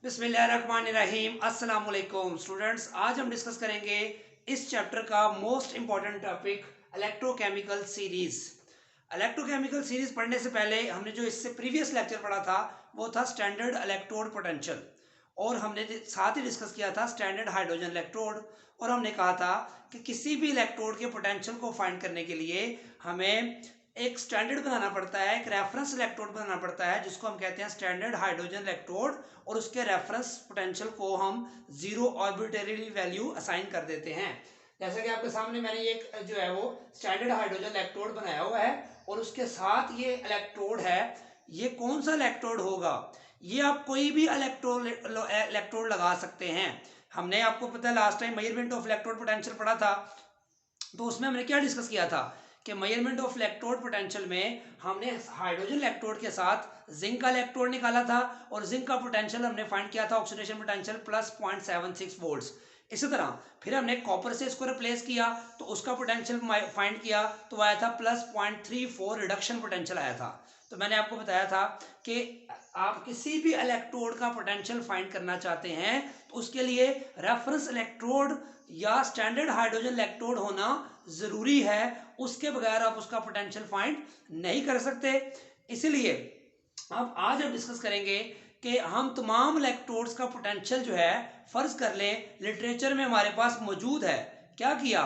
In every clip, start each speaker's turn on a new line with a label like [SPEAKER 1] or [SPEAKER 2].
[SPEAKER 1] बिस्मिल्लाहिर्रहमानिर्रहीम। अस्सलाम वालेकुम स्टूडेंट्स, आज हम डिस्कस करेंगे इस चैप्टर का most important topic electrochemical series. Electrochemical series पढ़ने से पहले हमने जो इससे प्रीवियस लेक्चर पढ़ा था वो था स्टैंडर्ड इलेक्ट्रोड पोटेंशियल, और हमने साथ ही डिस्कस किया था स्टैंडर्ड हाइड्रोजन इलेक्ट्रोड। और हमने कहा था कि किसी भी इलेक्ट्रोड के पोटेंशियल को फाइंड करने के लिए हमें एक स्टैंडर्ड बनाना पड़ता है, एक रेफरेंस इलेक्ट्रोड बनाना पड़ता है जिसको हम कहते हैं स्टैंडर्ड हाइड्रोजन इलेक्ट्रोड, और उसके रेफरेंस पोटेंशियल को हम जीरो ऑर्बिटरी वैल्यू असाइन कर देते हैं। जैसा कि आपके सामने मैंने एक जो है वो स्टैंडर्ड हाइड्रोजन इलेक्ट्रोड बनाया हुआ है, और उसके साथ ये इलेक्ट्रोड है। ये कौन सा इलेक्ट्रोड होगा? ये आप कोई भी इलेक्ट्रोड लगा सकते हैं। हमने आपको पता है last time measurement of electrode potential पढ़ा था, तो उसमें हमने क्या डिस्कस किया था कि मेजरमेंट ऑफ इलेक्ट्रोड पोटेंशियल में हमने हाइड्रोजन इलेक्ट्रोड के साथ जिंक का इलेक्ट्रोड निकाला था, और जिंक का पोटेंशियल हमने फाइंड किया था ऑक्सीडेशन पोटेंशियल प्लस 0.76 वोल्ट्स। इसी तरह फिर हमने कॉपर से इसको रिप्लेस किया तो उसका पोटेंशियल फाइंड किया तो आया था प्लस 0.34 रिडक्शन पोटेंशियल आया था। तो मैंने आपको बताया था कि आप किसी भी इलेक्ट्रोड का पोटेंशियल फाइंड करना चाहते हैं तो उसके लिए रेफरेंस इलेक्ट्रोड या स्टैंडर्ड हाइड्रोजन इलेक्ट्रोड होना जरूरी है, उसके बगैर आप उसका पोटेंशियल फाइंड नहीं कर सकते। इसलिए अब आज हम डिस्कस करेंगे कि हम तमाम इलेक्ट्रोड्स का पोटेंशियल जो है, फर्ज कर लें लिटरेचर में हमारे पास मौजूद है। क्या किया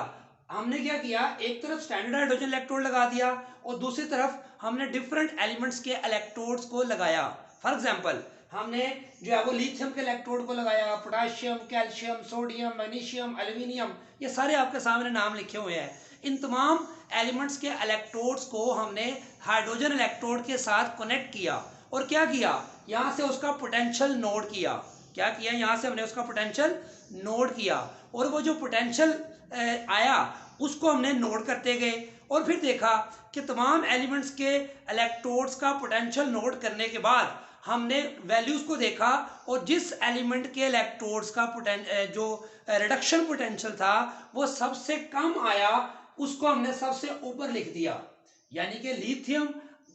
[SPEAKER 1] हमने, क्या किया, एक तरफ स्टैंडर्ड हाइड्रोजन इलेक्ट्रोड लगा दिया और दूसरी तरफ हमने डिफरेंट एलिमेंट्स के इलेक्ट्रोड्स को लगाया। फॉर एग्जांपल हमने जो है वो लिथियम के इलेक्ट्रोड को लगाया, potassium, calcium, sodium, magnesium, aluminium, ये सारे आपके सामने नाम लिखे हुए हैं। इन तमाम एलिमेंट्स के इलेक्ट्रोड्स को हमने हाइड्रोजन इलेक्ट्रोड के साथ कनेक्ट किया, और क्या किया, यहां से उसका पोटेंशियल नोट किया। क्या किया, यहां से हमने उसका पोटेंशियल नोट किया, और वो जो पोटेंशियल आया उसको हमने नोट करते गए, और फिर देखा कि तमाम एलिमेंट्स के इलेक्ट्रोड्स का पोटेंशियल नोट करने के बाद हमने वैल्यूज को देखा, और जिस एलिमेंट के इलेक्ट्रोड्स का जो रिडक्शन पोटेंशियल था वो सबसे कम आया, उसको हमने सबसे ऊपर लिख दिया। यानी कि लिथियम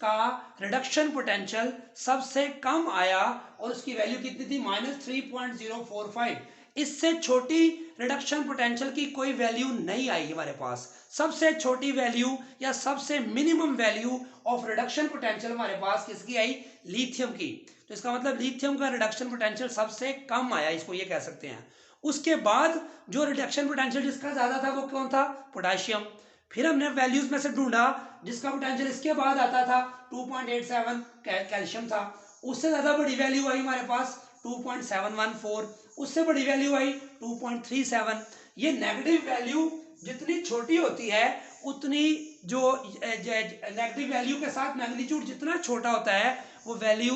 [SPEAKER 1] का रिडक्शन पोटेंशियल सबसे कम आया और उसकी वैल्यू कितनी थी, -3.045। इससे छोटी रिडक्शन पोटेंशियल की कोई वैल्यू नहीं आई हमारे पास। सबसे छोटी वैल्यू या सबसे minimum value of reduction potential हमारे पास किसकी आई, लिथियम की। तो इसका मतलब लिथियम का रिडक्शन पोटेंशियल सबसे कम आया, इसको ये कह सकते हैं। उसके बाद जो रिडक्शन पोटेंशियल जिसका ज्यादा था वो कौन था, पोटेशियम। फिर हमने वैल्यूज में से ढूंढा जिसका पोटेंशियल इसके बाद आता था 2.87 कैल्शियम था। उससे ज्यादा बड़ी वैल्यू आई हमारे पास 2.714, उससे बड़ी वैल्यू आई 2.37। ये नेगेटिव वैल्यू जितनी छोटी होती है उतनी जो नेगेटिव वैल्यू के साथ मैग्नीट्यूड जितना छोटा होता है वो वैल्यू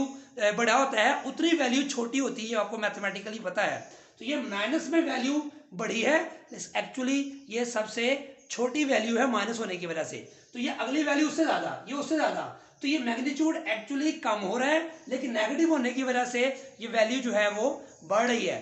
[SPEAKER 1] बड़ा होता है, उतनी वैल्यू छोटी होती है, आपको मैथमेटिकली पता है। तो ये माइनस में वैल्यू बड़ी है, एक्चुअली ये सबसे छोटी वैल्यू है माइनस होने की वजह से। तो ये अगली वैल्यू उससे ज्यादा, ये उससे ज्यादा, तो ये मैग्नीट्यूड एक्चुअली कम हो रहा है, लेकिन नेगेटिव होने की वजह से ये वैल्यू जो है वो बढ़ रही है।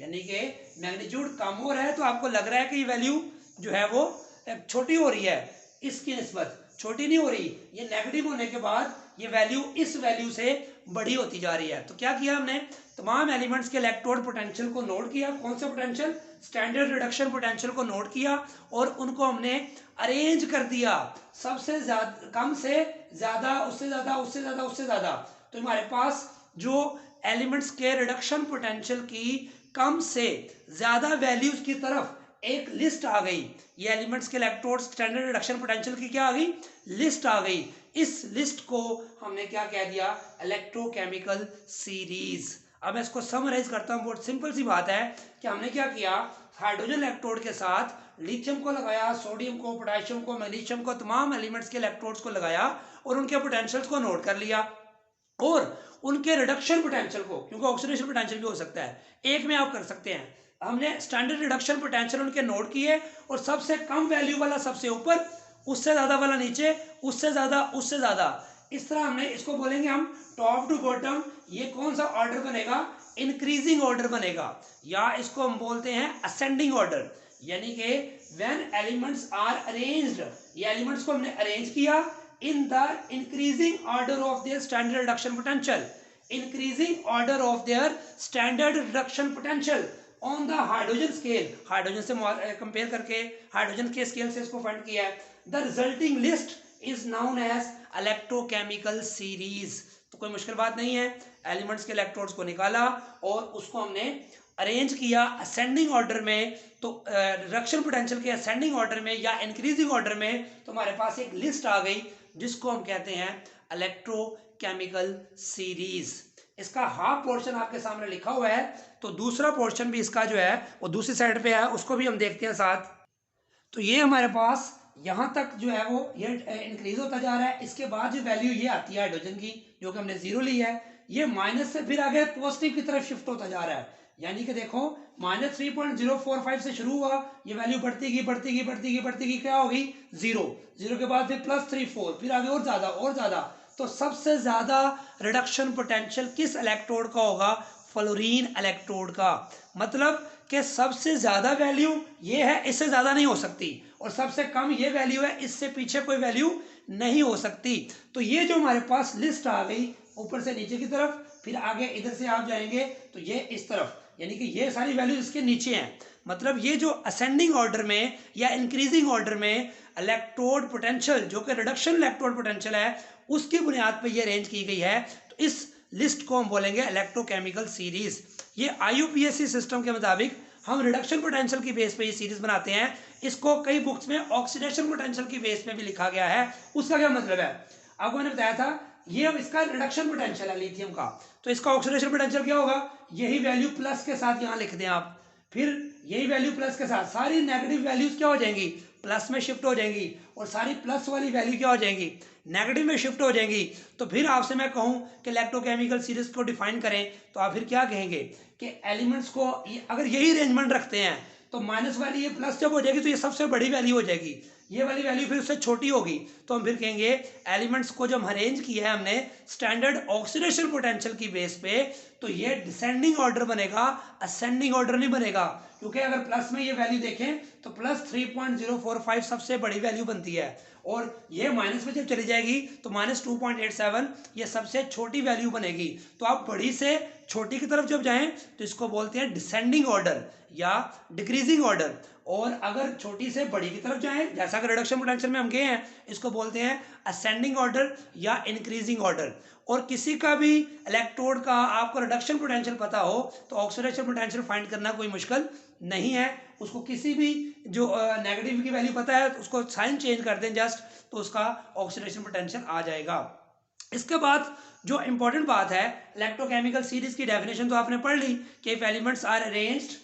[SPEAKER 1] यानी कि मैग्नीट्यूड कम हो रहा है तो आपको लग रहा है कि ये वैल्यू जो है वो छोटी हो रही है, इसकी निस्बत छोटी नहीं हो रही। ये नेगेटिव होने के बाद ये वैल्यू इस वैल्यू से बड़ी होती जा रही है। तो क्या किया हमने, तमाम एलिमेंट्स के इलेक्ट्रोड पोटेंशियल को नोट किया। कौन से पोटेंशियल, स्टैंडर्ड रिडक्शन पोटेंशियल को नोट किया, और उनको हमने अरेंज कर दिया, सबसे ज्यादा, कम से ज्यादा, उससे ज्यादा, उससे ज्यादा, उससे ज्यादा। तो हमारे पास जो एलिमेंट्स के रिडक्शन पोटेंशियल की कम से ज्यादा वैल्यूज की तरफ एक लिस्ट आ गई। ये एलिमेंट्स के इलेक्ट्रोड स्टैंडर्ड रिडक्शन पोटेंशियल की क्या आ गई, लिस्ट आ गई। इस लिस्ट को हमने क्या कह दिया, इलेक्ट्रोकेमिकल सीरीज। अब मैं इसको समराइज करता हूं, बहुत सिंपल सी बात है कि हमने क्या किया, हाइड्रोजन इलेक्ट्रोड के साथ लिथियम को लगाया, सोडियम को, पोटेशियम को, मैग्नीशियम को, तमाम एलिमेंट्स के इलेक्ट्रोड्स को लगाया और उनके पोटेंशियल्स को नोट कर लिया, और उनके रिडक्शन पोटेंशियल को, क्योंकि ऑक्सीडेशन पोटेंशियल भी हो सकता है, एक में आप कर सकते हैं। हमने स्टैंडर्ड रिडक्शन पोटेंशियल उनके नोट किए, और सबसे कम वैल्यू वाला सबसे ऊपर, उससे ज्यादा वाला नीचे, उससे ज्यादा, उससे ज्यादा। इस तरह हमने इसको बोलेंगे हम टॉप टू बॉटम। ये कौन सा ऑर्डर बनेगा, इंक्रीजिंग ऑर्डर बनेगा, या इसको हम बोलते हैं असेंडिंग ऑर्डर। यानी कि व्हेन एलिमेंट्स आर अरेंज्ड, ये एलिमेंट्स को हमने अरेंज किया in the increasing order of their standard reduction potential. Increasing order of their standard reduction potential on the hydrogen scale, hydrogen से कंपेयर करके हाइड्रोजन के scale से इसको फाइंड किया है। The resulting list is known as electrochemical series. तो कोई मुश्किल बात नहीं है, एलिमेंट्स के इलेक्ट्रोड्स को निकाला और उसको हमने अरेंज किया असेंडिंग ऑर्डर में, तो रिडक्शन पोटेंशियल के असेंडिंग ऑर्डर में या इंक्रीजिंग ऑर्डर में, तो हमारे पास एक लिस्ट आ गई जिसको हम कहते हैं इलेक्ट्रोकेमिकल सीरीज। इसका हाफ पोर्शन आपके सामने लिखा हुआ है, तो दूसरा पोर्शन भी इसका जो है वो दूसरी साइड पे है, उसको भी हम देखते हैं साथ। तो ये हमारे पास यहाँ तक जो है वो ये इंक्रीज होता जा रहा है। इसके बाद जो वैल्यू ये आती है हाइड्रोजन की, जो कि हमने जीरो ली है, ये माइनस से फिर आगे पॉजिटिव की तरफ शिफ्ट होता जा रहा है। यानी कि देखो -3.045 से शुरू हुआ, ये वैल्यू बढ़ती गई बढ़ती गई बढ़ती गई बढ़ती गई, क्या होगी जीरो, जीरो के बाद फिर +34, फिर आगे और ज्यादा और ज्यादा। तो सबसे ज्यादा रिडक्शन पोटेंशियल किस इलेक्ट्रोड का होगा? फ्लोरीन इलेक्ट्रोड का। मतलब कि सबसे ज्यादा वैल्यू ये है, इससे ज्यादा नहीं हो सकती, और सबसे कम ये वैल्यू है, इससे पीछे कोई वैल्यू नहीं हो सकती। तो ये जो हमारे पास लिस्ट आ गई ऊपर से नीचे की तरफ, फिर आगे इधर से आप जाएंगे तो ये इस तरफ, यानी कि ये सारी वैल्यू इसके नीचे हैं। मतलब ये जो असेंडिंग ऑर्डर में या इंक्रीजिंग ऑर्डर में इलेक्ट्रोड पोटेंशियल, जो कि रिडक्शन इलेक्ट्रोड पोटेंशियल है, उसकी बुनियाद पर यह अरेंज की गई है। तो इस लिस्ट को हम बोलेंगे इलेक्ट्रोकेमिकल सीरीज। ये IUPAC सिस्टम के मुताबिक हम रिडक्शन पोटेंशियल की बेस पे ये सीरीज बनाते हैं। इसको कई बुक्स में ऑक्सीडेशन पोटेंशियल की बेस पे भी लिखा गया है। उसका क्या मतलब है? आपको मैंने बताया था, ये इसका रिडक्शन पोटेंशियल है लिथियम का, तो इसका ऑक्सीडेशन पोटेंशियल क्या होगा? यही वैल्यू प्लस के साथ यहाँ लिख दें आप, फिर यही वैल्यू प्लस के साथ, सारी नेगेटिव वैल्यूज क्या हो जाएंगी? प्लस में शिफ्ट हो जाएंगी, और सारी प्लस वाली वैल्यू क्या हो जाएंगी? नेगेटिव में शिफ्ट हो जाएंगी। तो फिर आपसे मैं कहूं कि इलेक्ट्रोकेमिकल सीरीज को डिफाइन करें, तो आप फिर क्या कहेंगे कि एलिमेंट्स को अगर यही अरेंजमेंट रखते हैं, तो माइनस वाली ये प्लस जब हो जाएगी तो ये सबसे बड़ी वैल्यू हो जाएगी, ये वाली वैल्यू फिर उससे छोटी होगी। तो हम फिर कहेंगे एलिमेंट्स को जब अरेंज किया है हमने स्टैंडर्ड ऑक्सीडेशन पोटेंशियल की बेस पे, तो ये डिसेंडिंग ऑर्डर बनेगा, असेंडिंग ऑर्डर नहीं बनेगा। क्योंकि अगर प्लस में ये वैल्यू देखें तो +3.045 सबसे बड़ी वैल्यू बनती है, और ये माइनस में जब चली जाएगी तो -2.87 ये सबसे छोटी वैल्यू बनेगी। तो आप बड़ी से छोटी की तरफ जब जाएं तो इसको बोलते हैं डिसेंडिंग ऑर्डर या डिक्रीजिंग ऑर्डर, और अगर छोटी से बड़ी की तरफ जाएं, जैसा कि रिडक्शन पोटेंशियल में हम गए हैं, इसको बोलते हैं असेंडिंग ऑर्डर या इंक्रीजिंग ऑर्डर। और किसी का भी इलेक्ट्रोड का आपको रिडक्शन पोटेंशियल पता हो तो ऑक्सीडेशन पोटेंशियल फाइंड करना कोई मुश्किल नहीं है। उसको किसी भी जो नेगेटिव की वैल्यू पता है तो उसको साइन चेंज कर दें जस्ट, तो उसका ऑक्सीडेशन पोटेंशियल आ जाएगा। इसके बाद जो इंपॉर्टेंट बात है, इलेक्ट्रोकेमिकल सीरीज की डेफिनेशन तो आपने पढ़ ली कि if elements are arranged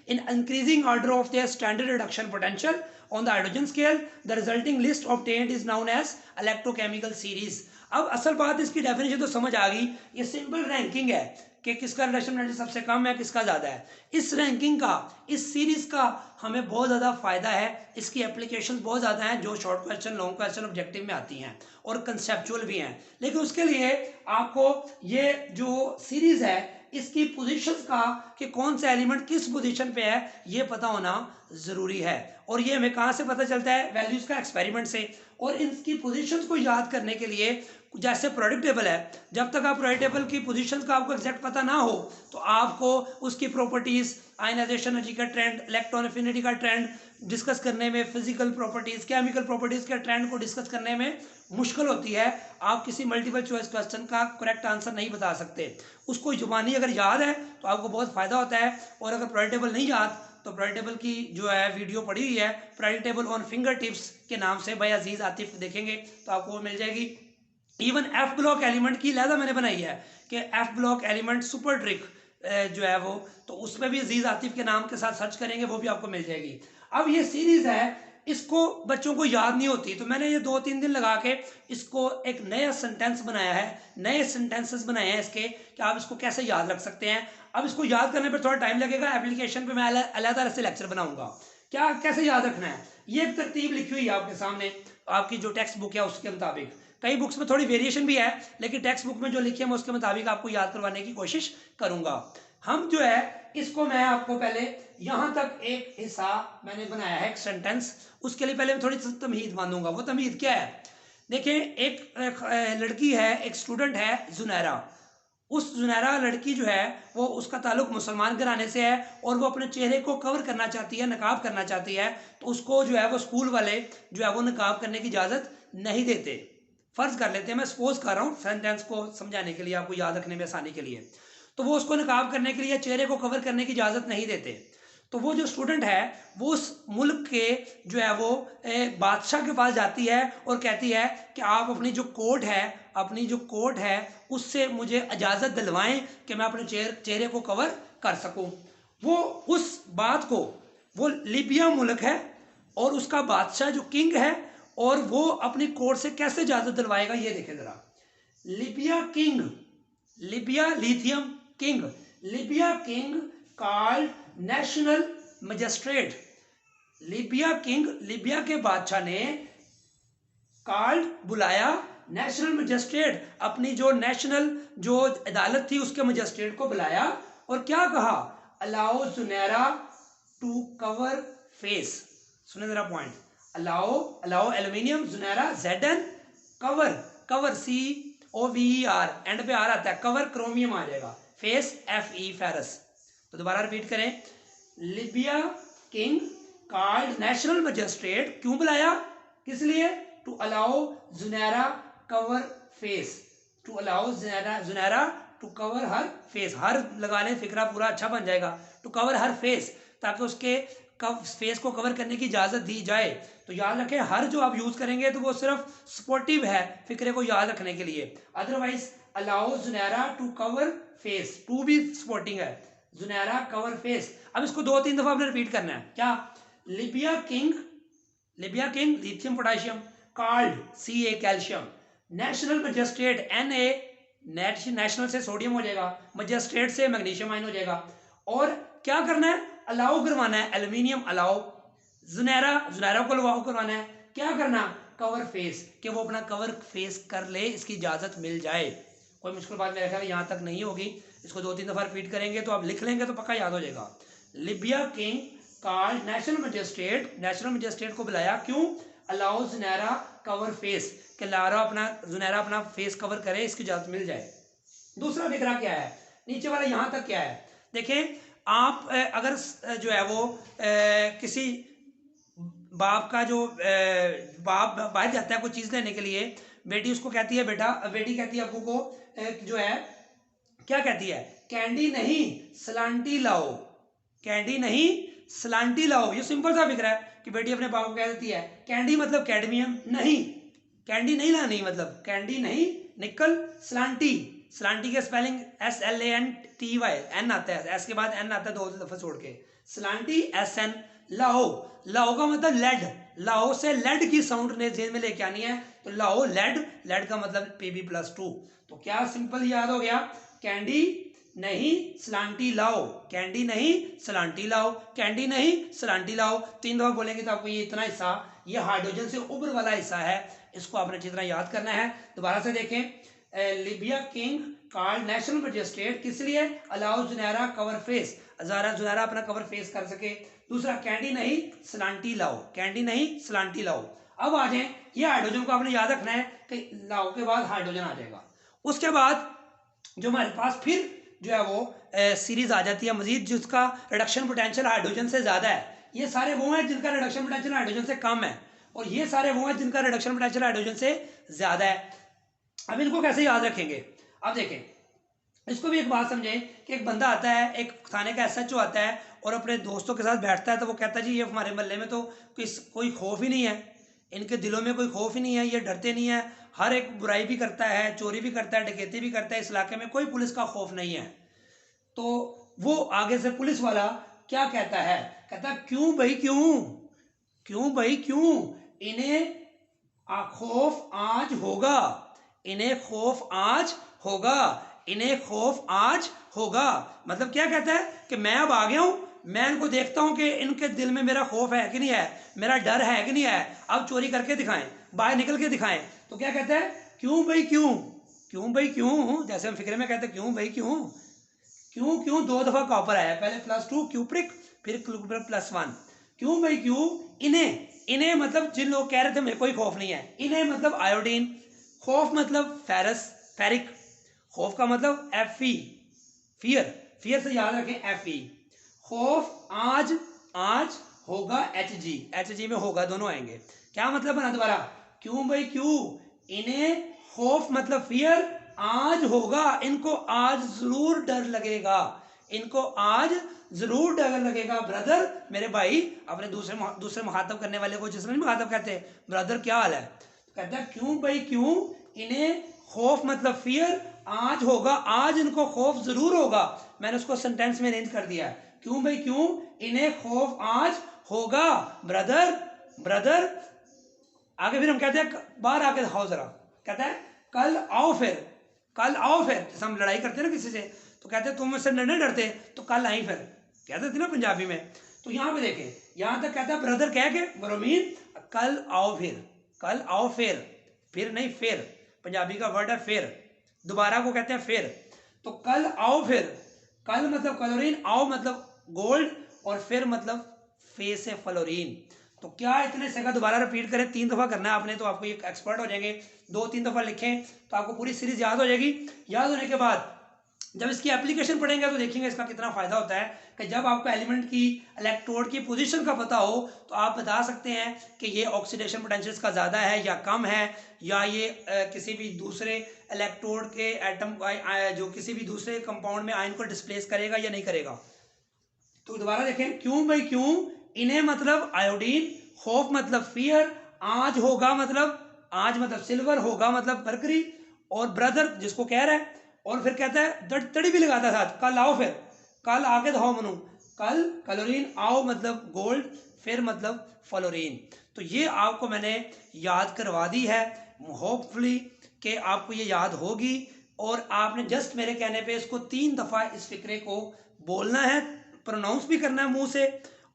[SPEAKER 1] in increasing order of their standard reduction potential on the hydrogen scale, the resulting list obtained is known as electrochemical series। अब असल बात, इसकी डेफिनेशन तो समझ आ गई, ये सिंपल रैंकिंग है कि किसका रिडक्शन पोटेंशियल सबसे कम है, किसका ज्यादा है। इस रैंकिंग का, इस सीरीज का हमें बहुत ज्यादा फायदा है, इसकी एप्लीकेशंस बहुत ज्यादा हैं जो short question, long question, objective में आती हैं और कंसेप्चुअल भी हैं। लेकिन उसके लिए आपको ये जो सीरीज है इसकी पोजीशंस का, कि कौन सा एलिमेंट किस पोजीशन पे है, ये पता होना जरूरी है। और ये हमें कहाँ से पता चलता है? वैल्यूज का एक्सपेरिमेंट से। और इनकी पोजीशंस को याद करने के लिए, जैसे प्रोडक्ट टेबल है, जब तक आप प्रोडक्ट टेबल की पोजीशंस का आपको एग्जैक्ट पता ना हो तो आपको उसकी प्रॉपर्टीज, आयनाइजेशन एनर्जी का ट्रेंड, इलेक्ट्रॉन एफिनिटी का ट्रेंड डिस्कस करने में, फिजिकल प्रॉपर्टीज, केमिकल प्रॉपर्टीज के ट्रेंड को डिस्कस करने में मुश्किल होती है। आप किसी मल्टीपल चॉइस क्वेश्चन का करेक्ट आंसर नहीं बता सकते। उसको जुबानी अगर याद है तो आपको बहुत फायदा होता है, और अगर प्रोडक्ट टेबल नहीं याद तो प्रोडक्ट टेबल की जो है वीडियो पड़ी हुई है, product table on finger tips के नाम से भाई अजीज आतिफ देखेंगे तो आपको वो मिल जाएगी। इवन एफ ब्लॉक एलिमेंट की लहदा मैंने बनाई है कि F block element super trick जो है वो, तो उसमें भी अजीज आतिफ के नाम के साथ सर्च करेंगे, वो भी आपको मिल जाएगी। अब ये सीरीज है, इसको बच्चों को याद नहीं होती, तो मैंने ये 2-3 दिन लगा के इसको एक नया सेंटेंस बनाया है, नए सेंटेंसेस बनाए हैं इसके, कि आप इसको कैसे याद रख सकते हैं। अब इसको याद करने पर थोड़ा टाइम लगेगा, एप्लीकेशन पे मैं अलग से लेक्चर बनाऊंगा क्या कैसे याद रखना है। ये एक तरतीब लिखी हुई है आपके सामने, आपकी जो टेक्स्ट बुक है उसके मुताबिक। कई बुक्स में थोड़ी वेरिएशन भी है, लेकिन टेक्स्ट बुक में जो लिखी है मैं उसके मुताबिक आपको याद करवाने की कोशिश करूंगा। हम जो है इसको, मैं आपको पहले यहां तक एक हिस्सा मैंने बनाया है, एक सेंटेंस, उसके लिए पहले मैं थोड़ी तमहीद बांधूंगा। वो तमहीद क्या है? देखिए एक लड़की है, एक स्टूडेंट है जुनैरा। उस जुनैरा लड़की जो है वो, उसका ताल्लुक मुसलमान घराने से है और वो अपने चेहरे को कवर करना चाहती है, नकाब करना चाहती है। तो उसको जो है वो स्कूल वाले जो है वो नकाब करने की इजाज़त नहीं देते। फ़र्ज़ कर लेते हैं, मैं सपोज कर रहा हूँ सेंटेंस को समझाने के लिए, आपको याद रखने में आसानी के लिए। तो वो उसको नकाब करने के लिए, चेहरे को कवर करने की इजाज़त नहीं देते। तो वो जो स्टूडेंट है वो उस मुल्क के जो है वो बादशाह के पास जाती है और कहती है कि आप अपनी जो कोर्ट है उससे मुझे इजाज़त दिलवाएं कि मैं अपने चेहरे को कवर कर सकूं। वो उस बात को, वो लीबिया मुल्क है और उसका बादशाह जो किंग है, और वो अपनी कोर्ट से कैसे इजाज़त दिलवाएगा ये देखें ज़रा। Libya king, Libya lithium king, Libya king called national magistrate. Libya king, Libya के बादशाह ने कॉल्ड बुलाया नेशनल मजिस्ट्रेट, अपनी जो नेशनल जो अदालत थी उसके मजिस्ट्रेट को बुलाया और क्या कहा, allow Junaira to cover face. सुने जरा point, allow aluminium Junaira ZN, cover COVER, end पे आर आता है, कवर क्रोमियम आ जाएगा, फेस FE फेरस। तो दोबारा रिपीट करें, Libya king called national magistrate, क्यों बुलाया, किस लिए, to allow Junaira cover face, to allow Junaira to cover her face. Her लगा लें, फिक्रा पूरा अच्छा बन जाएगा, टू कवर हर फेस, ताकि उसके फेस को कवर करने की इजाज़त दी जाए। तो याद रखें, हर जो आप यूज़ करेंगे तो वो सिर्फ सपोर्टिव है फिक्रे को याद रखने के लिए, otherwise allow Junaira to cover face, to भी सपोर्टिंग है, जुनैरा कवर फेस। अब इसको 2-3 दफा आपने रिपीट करना है, क्या, Libya king lithium potassium, called Ca calcium, national magistrate Na, national से सोडियम हो जाएगा, मजिस्ट्रेट से मैग्नीशियम आयन हो जाएगा, और क्या करना है, अलाउ करवाना है एल्यूमिनियम, अलाउ जुनैरा को अलाउ करवाना है, क्या करना, कवर फेस, कि वो अपना कवर फेस कर ले, इसकी इजाजत मिल जाए। कोई मुश्किल बात मेरे ख्याल यहाँ तक नहीं होगी, इसको 2-3 दफा रिपीट करेंगे तो आप लिख लेंगे तो पक्का याद हो जाएगा। Libya king called national magistrate को बुलाया, क्यों, अलाउ जुनैरा कवर फेस, कि जुनैरा अपना फेस कवर करे, इसकी इजाजत मिल जाए। दूसरा फिक्रा क्या है, नीचे वाला यहाँ तक क्या है, देखें आप अगर जो है वो किसी बाप का जो बाप बाहर जाता है कोई चीज़ लेने के लिए, बेटी उसको कहती है, बेटी कहती है अब्बू को जो है, क्या कहती है, कैंडी नहीं सलांटी लाओ, कैंडी नहीं सलांटी लाओ। ये सिंपल सा फिक्र है कि बेटी अपने बाप को कह देती है, कैंडी मतलब कैडमियम नहीं, कैंडी नहीं लानी, मतलब कैंडी नहीं निकल, सलांटी के स्पेलिंग SLANTY, एन आता है, एस के बाद एन आता है 2 दफा छोड़ के, सलांटी SN। लाओ का मतलब लेड, लाओ से लेड की साउंड ने जेन में लेके आनी है, तो लाओ लेड का मतलब Pb+2। तो क्या सिंपल याद हो गया, कैंडी नहीं सलांटी लाओ, कैंडी नहीं सलांटी लाओ, कैंडी नहीं सलांटी लाओ। 3 दफा बोलेंगे तो आपको ये इतना हिस्सा, ये हाइड्रोजन से ऊपर वाला हिस्सा है, इसको आपने अच्छी तरह याद करना है। दोबारा से देखें, Libya king called national magistrate, किस लिए, allow Junaira cover face, Junaira अपना कवर फेस कर सके। दूसरा, कैंडी नहीं सलांटी लाओ, कैंडी नहीं सलांटी लाओ। अब आ जाए, ये हाइड्रोजन को आपने याद रखना है कि लाओ के बाद हाइड्रोजन आ जाएगा। उसके बाद जो हमारे पास फिर जो है वो सीरीज आ जाती है मजीद, जिसका रिडक्शन पोटेंशियल हाइड्रोजन से ज्यादा है। ये सारे वो हैं जिनका रिडक्शन पोटेंशियल हाइड्रोजन से कम है, और ये सारे वो हैं जिनका रिडक्शन पोटेंशियल हाइड्रोजन से ज्यादा है। अब इनको कैसे याद रखेंगे, अब देखें, इसको भी एक बात समझें कि एक बंदा आता है, एक थाने का SHO आता है और अपने दोस्तों के साथ बैठता है, तो वो कहता है जी ये हमारे मोहल्ले में तो कोई खौफ ही नहीं है, इनके दिलों में कोई खौफ ही नहीं है, ये डरते नहीं है, हर एक बुराई भी करता है, चोरी भी करता है, डकैती भी करता है, इस इलाके में कोई पुलिस का खौफ नहीं है। तो वो आगे से पुलिस वाला क्या कहता है, कहता है क्यों भाई क्यों, इन्हें खौफ आज होगा, इन्हें खौफ आज होगा। मतलब क्या कहता है कि मैं अब आ गया हूं, मैं इनको देखता हूं कि इनके दिल में मेरा खौफ है कि नहीं है, मेरा डर है कि नहीं है, अब चोरी करके दिखाएं, बाहर निकल के दिखाएं। तो क्या कहता है, क्यों भाई क्यों, जैसे हम फिक्रे में कहते हैं क्यों भाई क्यों 2 दफा कॉपर आया, पहले +2 क्यूप्रिक, फिर +1, क्यों भाई क्यों, इन्हें इन्हें मतलब जिन लोग कह रहे थे मेरे कोई खौफ नहीं है, इन्हें मतलब आयोडीन, खौफ मतलब फेरस, फेरिक, खौफ का मतलब Fe, फियर, फियर से याद रखें Fe, खौफ आज, आज होगा Hg में होगा, दोनों आएंगे। क्या मतलब बना दोबारा, क्यों भाई क्यों, इन्हें खौफ मतलब फियर, आज होगा, इनको आज जरूर डर लगेगा, इनको आज जरूर डर लगेगा। ब्रदर मेरे भाई, अपने दूसरे मुखातब करने वाले को जिसने मुखातब कहते हैं ब्रदर क्या हाल है, तो कहता है क्यों भाई क्यों, इन्हें खौफ मतलब फियर, आज होगा, आज इनको खौफ जरूर होगा। मैंने उसको सेंटेंस में अरेंज कर दिया है, क्यों भाई क्यों, इन्हें खौफ आज होगा ब्रदर, ब्रदर। आगे फिर हम कहते हैं बाहर आके दिखाओ जरा, कहता है कल आओ फिर, कल आओ फिर, जैसे हम लड़ाई करते हैं ना किसी से, तो कहते हैं तुम मुझसे नहीं डरते तो कल आई फिर, कहते थे ना पंजाबी में। तो यहाँ पे देखें, यहाँ तक कहता है ब्रदर कह के बरोमीन कल आओ फिर, कल आओ फिर नहीं फिर, पंजाबी का वर्ड है फिर, दोबारा को कहते हैं फिर। तो कल आओ फिर, कल मतलब क्लोरीन, आओ मतलब गोल्ड, और फिर मतलब फे से फ्लोरीन। तो क्या इतने से का दोबारा रिपीट करें, 3 दफा करना है आपने, तो आपको एक एक्सपर्ट हो जाएंगे। 2-3 दफा लिखें तो आपको पूरी सीरीज याद हो जाएगी। याद होने के बाद जब इसकी एप्लीकेशन पढ़ेंगे तो देखेंगे इसका कितना फायदा होता है, कि जब आपको एलिमेंट की, इलेक्ट्रोड की पोजीशन का पता हो तो आप बता सकते हैं कि ये ऑक्सीडेशन पोटेंशियल का ज़्यादा है या कम है, या ये किसी भी दूसरे इलेक्ट्रोड के एटम जो किसी भी दूसरे कंपाउंड में आयन को डिस्प्लेस करेगा या नहीं करेगा। तो दोबारा देखें, क्यों भाई क्यों, इन्हें मतलब आयोडीन, खौफ मतलब फियर, आज होगा मतलब, आज मतलब सिल्वर, होगा मतलब मरकरी, और ब्रदर जिसको कह रहा है, और फिर कहता है तड़ी भी लगाता साथ, कल आओ फिर, कल आगे दो मनु, कल क्लोरीन, आओ मतलब गोल्ड, फिर मतलब फ्लोरीन। तो ये आपको मैंने याद करवा दी है, होपफुली कि आपको ये याद होगी, और आपने जस्ट मेरे कहने पे इसको 3 दफा इस फिक्रे को बोलना है, प्रोनाउंस भी करना है मुंह से,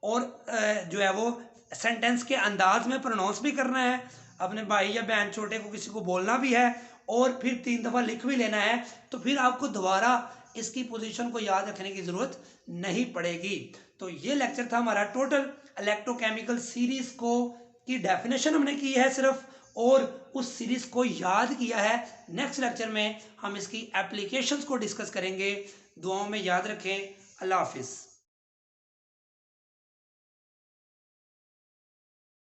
[SPEAKER 1] और जो है वो सेंटेंस के अंदाज में प्रोनाउंस भी करना है, अपने भाई या बहन छोटे को किसी को बोलना भी है, और फिर 3 दफा लिख भी लेना है। तो फिर आपको दोबारा इसकी पोजीशन को याद रखने की जरूरत नहीं पड़ेगी। तो ये लेक्चर था हमारा टोटल इलेक्ट्रोकेमिकल सीरीज को की डेफिनेशन हमने की है सिर्फ, और उस सीरीज को याद किया है। नेक्स्ट लेक्चर में हम इसकी एप्लीकेशंस को डिस्कस करेंगे। दुआओं में याद रखें। अल्लाह हाफिज।